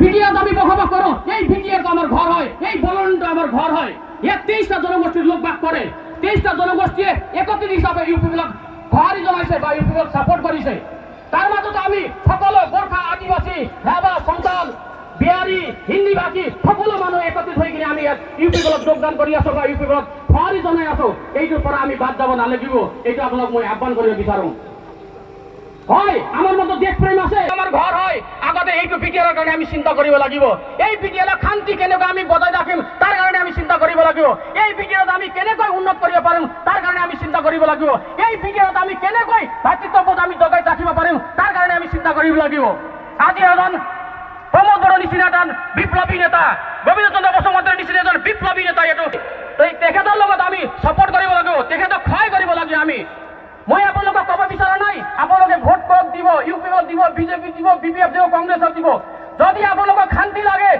BTR আমি বহবা করো, এই বিটিআর তো আমার ঘর হয়, এই বলনটা আমার ঘর হয়। এর 23টা জনগোষ্ঠীর লোক বাক করে, 23টা জনগোষ্ঠী একত্রিত হিসাবে ইউপি ব্লক ঘরই জমাইছে বা ইউপি ব্লক সাপোর্ট করেছে। তার মাঝে তো আমি সকল গোর্খা, আদিবাসী, রাভা, সন্তাল, বিহারি, হিন্দি ভাষী সকল মানুষ একত্রিত হয়ে গিয়ে আমি ইউপি ব্লক যোগদান করি আসো বা ইউপি ব্লক ঘরই জনাই আসো। এইটোর পরে আমি বাদ যাব না লাগিব, এইটো আপোনাক মই আহ্বান কৰিব বিচাৰো। হয় আমার মতো দেশপ্রেম আছে, আমার ঘর হয়, আগতে এইটো বিটিআৰৰ কাৰণে আমি চিন্তা কৰিব লাগিব। এই বিটিআৰৰ শান্তি কেনেকৈ আমি বজাই ৰাখিম তাৰ কাৰণে আমি চিন্তা কৰিব লাগিব। এই বিটিআৰত আমি কেনেকৈ উন্নত কৰিব পাৰিম তাৰ কাৰণে আমি চিন্তা কৰিব লাগিব। এই বিটিআৰত আমি কেনেকৈ ভাতৃত্ববোধ আমি জগাই ৰাখিব পাৰিম তাৰ কাৰণে আমি চিন্তা কৰিব লাগিব। আজি এজন প্ৰমোদ বড়োৰ নিচিনা এজন বিপ্লৱী নেতা, গোবিন্দ চন্দ্ৰ বসুমতাৰীৰ নিচিনা এজন বিপ্লৱী নেতা, এইটো তেখেতৰ লগত আমি ছাপোৰ্ট কৰিব লাগিব, তেখেতক সহায় কৰিব লাগে। আমি মই আপোনালোকক ক'ব বিচৰা নাই আপোনালোকে ভোট কৰক দিব, ইউপি দিব, বিজেপি দিব, বিপিএফ দিব, কংগ্ৰেছক দিব। যদি আপোনালোকক শান্তি লাগে